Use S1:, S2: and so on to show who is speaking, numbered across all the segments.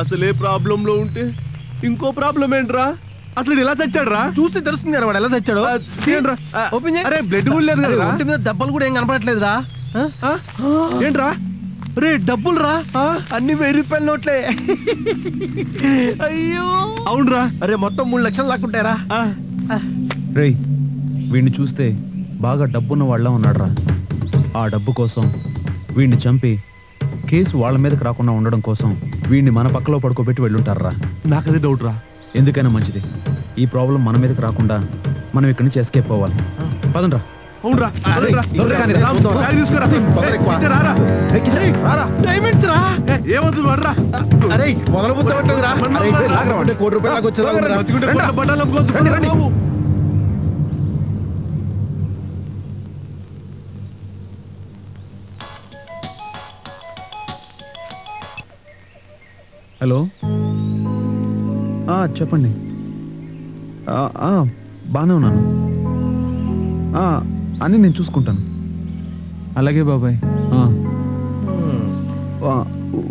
S1: అసలే ప్రాబ్లం లో ఉంటే ఇంకో ప్రాబ్లం ఏంట్రా? అసలు ఇలా చచ్చాడు రా?
S2: చూస్తే తెలుస్తుంది కదా వాడు ఎలా చచ్చాడు.
S1: అరే బ్లడ్ కూడా లేదు కదా,
S2: ఒంటి మీద దెబ్బలు కూడా ఏం కనపడట్లేదురా.
S1: ఏంట్రా?
S2: రే డబ్బులు రా, అన్ని 1000 రూపాయల నోట్లే. అయ్యో
S1: అవునరా.
S2: అరే మొత్తం 3 లక్షలు లాక్కుంటారా.
S3: రే వీడిని చూస్తే బాగా డబ్బున్న వాళ్ళ ఉన్నాడు రా. ఆ డబ్బు కోసం వీడిని చంపి కేసు వాళ్ళ మీదకి రాకుండా ఉండడం కోసం వీడిని మన పక్కలో పడుకోబెట్టి వెళ్ళుంటారా.
S1: నాకదే డౌట్ రా.
S3: ఎందుకైనా మంచిది ఈ ప్రాబ్లం మన మీదకి రాకుండా మనం ఇక్కడి నుంచి ఎస్కేప్ అవ్వాలి. పదండ్రా.
S1: అవునరా. ఏమవుతుంది వాడరా?
S2: అరే మొదలుపుచ్చవట్లేదురా. ₹1 కోటి దాకా వచ్చేదా.
S3: హలో చెప్పండి. బాగానే ఉన్నాను. అన్నీ నేను చూసుకుంటాను. అలాగే బాబాయ్.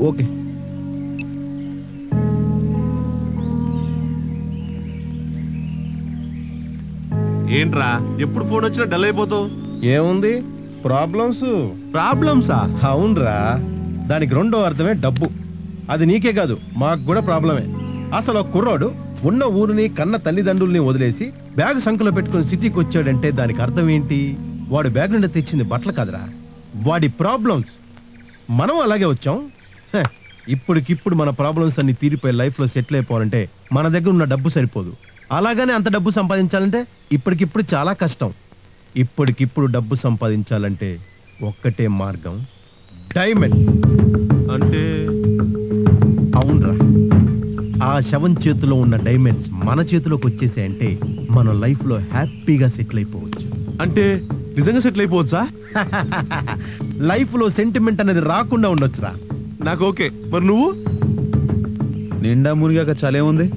S3: ఓకే.
S1: ఏంట్రా ఎప్పుడు ఫోన్ వచ్చినా డల్ అయిపోతావు?
S2: ఏముంది
S1: ప్రాబ్లమ్సా?
S2: అవునరా, దానికి రెండో అర్థమే డబ్బు. అది నీకే కాదు మాకు కూడా ప్రాబ్లమే. అసలు కుర్రాడు ఉన్న ఊరిని కన్న తల్లిదండ్రుల్ని వదిలేసి బ్యాగ్ సంఖ్యలో పెట్టుకుని సిటీకి వచ్చాడంటే దానికి అర్థం ఏంటి? వాడు బ్యాగ్ నుండి తెచ్చింది బట్టలు కాదురా, వాడి ప్రాబ్లమ్స్. మనం అలాగే వచ్చాం. ఇప్పటికిప్పుడు మన ప్రాబ్లమ్స్ అన్ని తీరిపోయి లైఫ్ లో సెటిల్ అయిపోవాలంటే మన దగ్గర ఉన్న డబ్బు సరిపోదు. అలాగనే అంత డబ్బు సంపాదించాలంటే ఇప్పటికిప్పుడు చాలా కష్టం. ఇప్పటికిప్పుడు డబ్బు సంపాదించాలంటే ఒక్కటే మార్గం, డైమండ్స్.
S1: అంటే?
S2: అవునరా, ఆ శవం చేతిలో ఉన్న డైమండ్స్ మన చేతిలోకి వచ్చేసాయంటే మన లైఫ్ లో హ్యాపీగా సెటిల్ అయిపోవచ్చు.
S1: అంటే నిజంగా సెటిల్ అయిపోవచ్చా?
S2: లైఫ్ లో సెంటిమెంట్ అనేది రాకుండా ఉండొచ్చురా.
S1: నాకు ఓకే. మరి నువ్వు?
S3: నిండా మునిగాక చాలేముంది,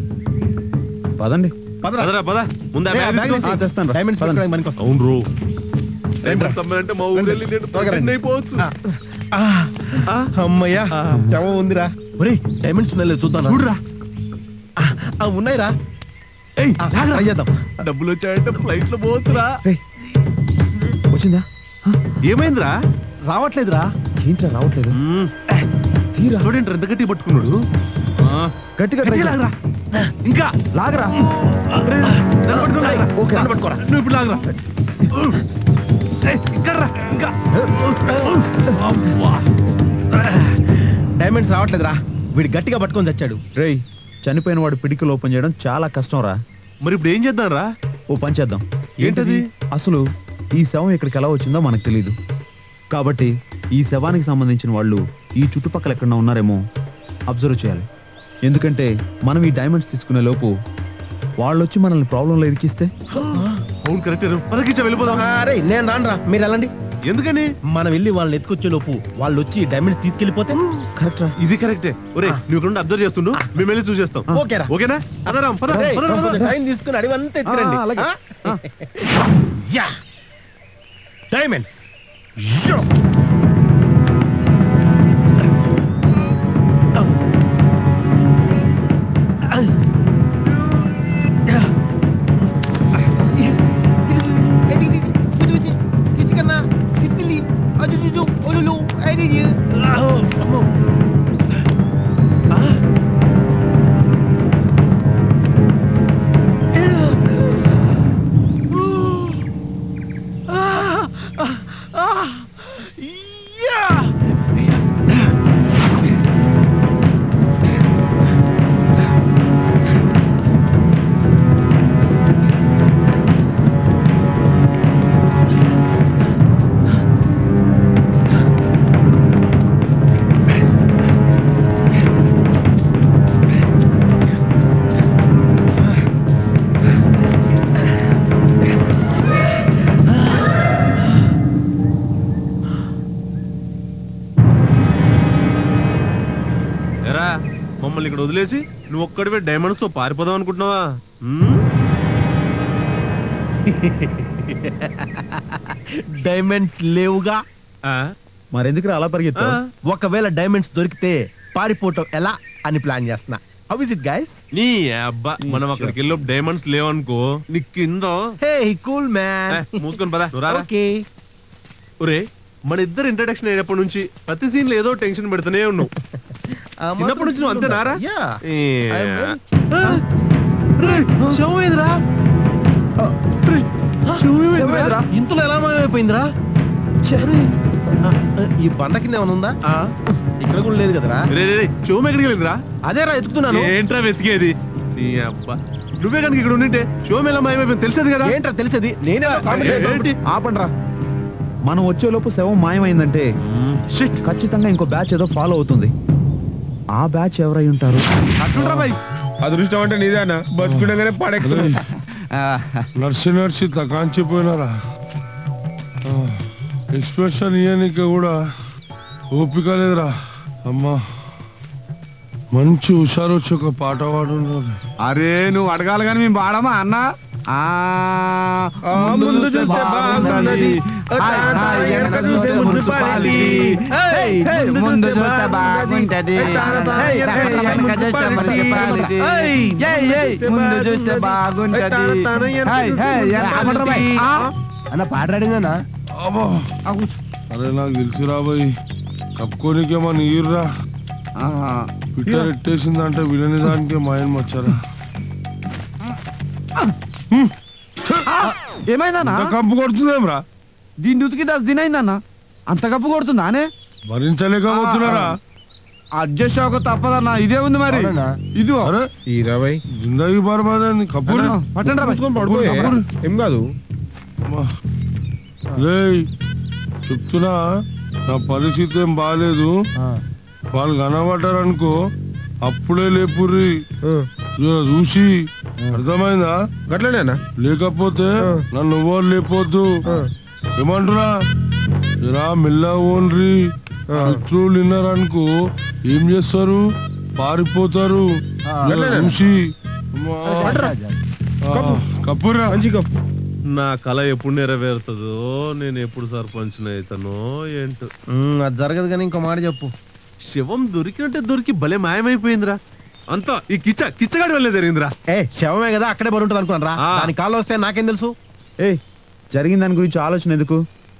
S3: పదండి.
S1: పదరా పద. ముందు అయిపోవచ్చు.
S2: అమ్మయ్యా శవం ఉందిరా. ఒరే డైమండ్స్ ఉన్నాయి చూద్దాం. ఉన్నాయిరా.
S1: డబ్బులు వచ్చాయంటే ఫ్లైట్ లో పోతురా.
S3: వచ్చిందా?
S1: ఏమైందిరా?
S2: రావట్లేదురా.
S3: ఏంట్రా రావట్లేదు?
S1: చూడండి ఎంత గట్టి పట్టుకున్నాడు.
S3: గట్టిగా
S1: లాగరా, ఇంకా
S2: లాగరా.
S1: పట్టుకోరా. నువ్వు ఇప్పుడు లాగరా.
S2: డైమండ్స్ రావట్లేదురా. వీడు గట్టిగా పట్టుకొని చచ్చాడు.
S3: రేయ్ చనిపోయిన వాడు పిడికిలు ఓపెన్ చేయడం చాలా కష్టం రా.
S1: మరి ఇప్పుడు ఏం చేద్దాం రా?
S3: ఓ పని చేద్దాం.
S1: ఏంటది?
S3: అసలు ఈ శవం ఇక్కడికి ఎలా వచ్చిందో మనకు తెలియదు కాబట్టి ఈ శవానికి సంబంధించిన వాళ్ళు ఈ చుట్టుపక్కల ఎక్కడన్నా ఉన్నారేమో అబ్జర్వ్ చేయాలి. ఎందుకంటే మనం ఈ డైమండ్స్ తీసుకునే లోపు వాళ్ళు వచ్చి మనల్ని ప్రాబ్లంలో ఇరికిస్తే.
S1: అవును కరెక్ట్. పదకిచ్చా వెళ్ళిపోదాం.
S2: అరే నేను రానురా, మీరు వెళ్ళండి.
S1: ఎందుకని?
S2: మనం వెళ్ళి వాళ్ళని ఎత్తుకొచ్చే లోపు వాళ్ళు వచ్చి డైమండ్స్ తీసుకెళ్లిపోతే.
S3: కరెక్ట్ రా.
S1: ఇది కరెక్టే. ఒరే నువ్వు ఇక్కడ అబ్జర్వ్ చేస్తుండు, మేము వెళ్ళి చూసేస్తాం.
S2: ఓకేరా.
S1: ఓకేనా? అదరా
S2: టైం తీసుకుని అడివంతా ఎత్తురండి. డైమండ్స్
S1: మమ్మల్ని ఇక్కడ వదిలేసి నువ్వు ఒక్కడివే డైమండ్స్ తో పారిపోదాం అనుకుంటున్నావా?
S2: డైమండ్స్ లేవుగా.
S3: మరెందుకు అలా పరిగెత్తావు?
S2: ఒకవేళ డైమండ్స్ దొరికితే పారిపోవటం ఎలా? అని ప్లాన్ చేస్తున్నా. How is it guys?
S1: నీ అబ్బా మనం అక్కడికి వెళ్ళి డైమండ్స్ లేవనుకో నీ కింద
S2: హే కూల్ మ్యాన్.
S1: మూసుకొని పదా నువ్వు రారా.
S2: ఓకే.
S1: ఒరే మన ఇద్దరు ఇంట్రడక్షన్ అయినప్పటి నుంచి ప్రతి సీన్ లో ఏదో టెన్షన్ పెడుతూనే ఉన్నావు. చిన్నప్పటి నుంచి నువ్వు అంతేనారా?
S2: ఇంతలో ఎలా మాయమైపోయిందిరా? ఈ బండ కింద ఏమైనా ఉందా? ఇక్కడ కూడా లేదు కదరా.
S1: షోమ్ ఎక్కడికి వెళ్ళిందిరా?
S2: అదేరా ఎత్తుకుతున్నాను.
S1: ఏంట్రా వెతికేది? నీ అబ్బా నువ్వే కనుక ఇక్కడ ఉండింటే షోమ్ ఎలా మాయమైపోయింది తెలిసేది కదా.
S2: ఏంట్రా తెలిసేది? నేనే
S3: ఆపండ్రా. మనం వచ్చేలోపు శవం మాయమైందంటే ఖచ్చితంగా ఇంకో బ్యాచ్ ఏదో ఫాలో అవుతుంది. ఆ బ్యాచ్ ఎవరై ఉంటారు?
S1: అదృష్టం అంటే నీదేనా? బతుకుండగానే పడెక్కుతుంది.
S4: నర్సి నర్సి తకాంచిపోయినారా. ఎక్స్ప్రెషన్ ఇయ్యనిక కూడా ఓపిక లేదురా. అమ్మా మంచి హుషారు వచ్చి ఒక పాట పాడు.
S5: అరే నువ్వు అడగాలి కానీ మేము పాడమా అన్న?
S1: ముందు చూస్తే బాగున్నది, వెనక చూస్తే మున్సిపాలిటీ.
S5: ముందు చూస్తే బాగుంటది, వెనక చూస్తే మున్సిపాలిటీ. ముందు చూస్తే బాగుంటది.
S2: అన్న పాట రాడిందన్నా.
S4: అరే నాకు తెలిసి రాబోయ్ కప్పుకోనికేమో నీరురా. పిట్టర్ ఎట్టేసిందంటే విలని దానికే మాయన్ వచ్చారా.
S5: ఏమైందన్నా?
S4: కప్పు కొడుతుందేమ్రా?
S5: దీని ఉతికి 10 దినైందన్నా. అంత కప్పు కొడుతుందానే?
S4: భరించలేకపోతున్నారా?
S5: అడ్జస్ట్ అవ్వక తప్పదన్నా. ఇదే ఉంది మరి. ఇది
S2: 20
S4: జిందగీ బర్బాద్ కప్పు
S2: ఏం కాదు.
S4: చెప్తున్నా నా పరిస్థితి ఏం బాగాలేదు. వాళ్ళు కనబడ్డారనుకో అప్పుడే లేపుర్రి చూసి. అర్థమైందా?
S2: గట్లనేనా?
S4: లేకపోతే నన్ను ఎవరు లేపొద్దు. ఏమంటున్నా జరా మెల్ల ఓన్రి. శత్రువులు విన్నారనుకో ఏం చేస్తారు? పారిపోతారు. చూసి కప్పురా.
S1: నా కళ ఎప్పుడు నెరవేరుతుందో, నేను ఎప్పుడు సర్పంచ్ అవుతానో ఏంటో.
S2: అది జరగదు కానీ ఇంకో మాట చెప్పు.
S1: శవం దొరికినట్టే దొరికి భలే మాయమైపోయిందిరా. అంతా ఈ కిచ్చగాడి వల్లే జరిగిందిరా.
S2: శవమే కదా అక్కడే బడి ఉంటుంది అనుకున్నారా? దాని కాళ్ళు వస్తే నాకేం తెలుసు?
S3: జరిగిన దాని గురించి ఆలోచన ఎందుకు?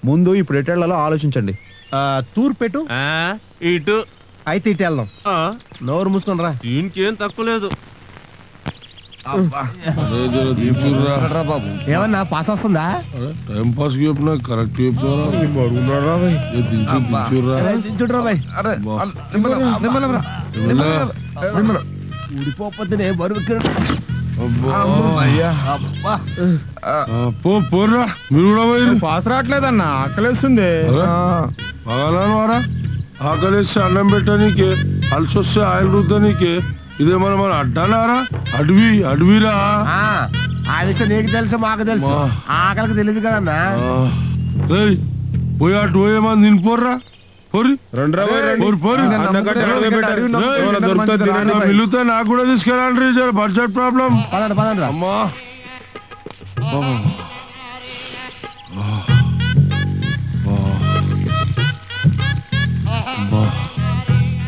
S3: ముందు ఇప్పుడు ఎటెళ్లాలో ఆలోచించండి.
S2: తూర్పు పెట్టు.
S1: ఇటు
S2: అయితే ఇటు వెళ్దాం. నోరు మూసుకొని రా.
S1: దీనికేం తక్కువ లేదు.
S2: ఏమన్నా పాస్ వస్తుందా?
S4: టైం పాస్ చెప్పినా కరెక్ట్ చెప్తారా?
S2: ఊడిపోతే బరువు.
S4: పోర్రా మీరు కూడా పోయి.
S2: పాస్ రావట్లేదన్నా, ఆకలేస్తుంది.
S4: పగలవారా ఆకలిస్తే అన్నం పెట్టనీకే, అలసి వస్తే ఆయిల్ రుద్దనీకే. ఇదేమన్నా మన అడ్డానారా? అడవిరా.
S2: ఆ విషయం నీకు తెలుసు, మాకు తెలుసు. ఆకలికి తెలియదు కదన్నా.
S4: పోయి అటు పోయేమని తినిపోర్రా. మిల్లుతే నాకు కూడా తీసుకెళ్ళండి. Budget problem. అమ్మా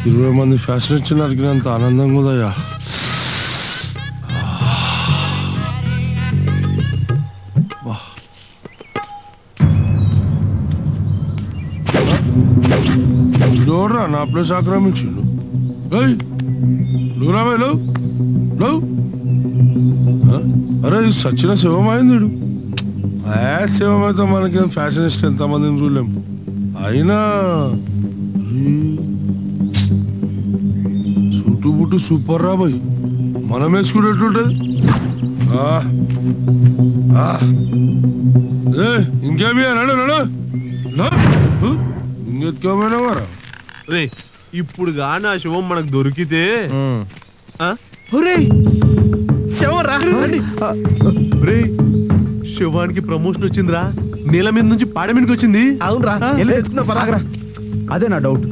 S4: 20 మంది ఫ్యాషన్ ఇచ్చిన అడిగినంత ఆనందంగా ఉందయ్యా. చూడరా నా ప్లేస్ ఆక్రమించిండు. అరే సచిన శివమైంది. శివమైతే మనకేం ఫ్యాషనిస్ట్ ఎంతమందిని చూడలేం. అయినా చుట్టూ బుట్టు సూపర్ రా బాయ్. మనం వేసుకునేట్టుంటది. ఇంకేమీ నడు ఇంకెత్తుకోమైనావారా?
S1: రే ఇప్పుడు గాని ఆ శవం మనకు దొరికితే శవానికి ప్రమోషన్ వచ్చిందిరా. నేల మీద నుంచి పాడ మీదకి వచ్చింది.
S2: అవునరా?
S3: అదే నా డౌట్.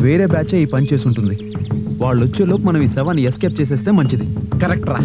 S3: వేరే బ్యాచ్ ఈ పని చేసి ఉంటుంది. వాళ్ళు వచ్చేలోపు మనం ఈ శవాన్ని ఎస్కేప్ చేసేస్తే మంచిది.
S2: కరెక్ట్ రా.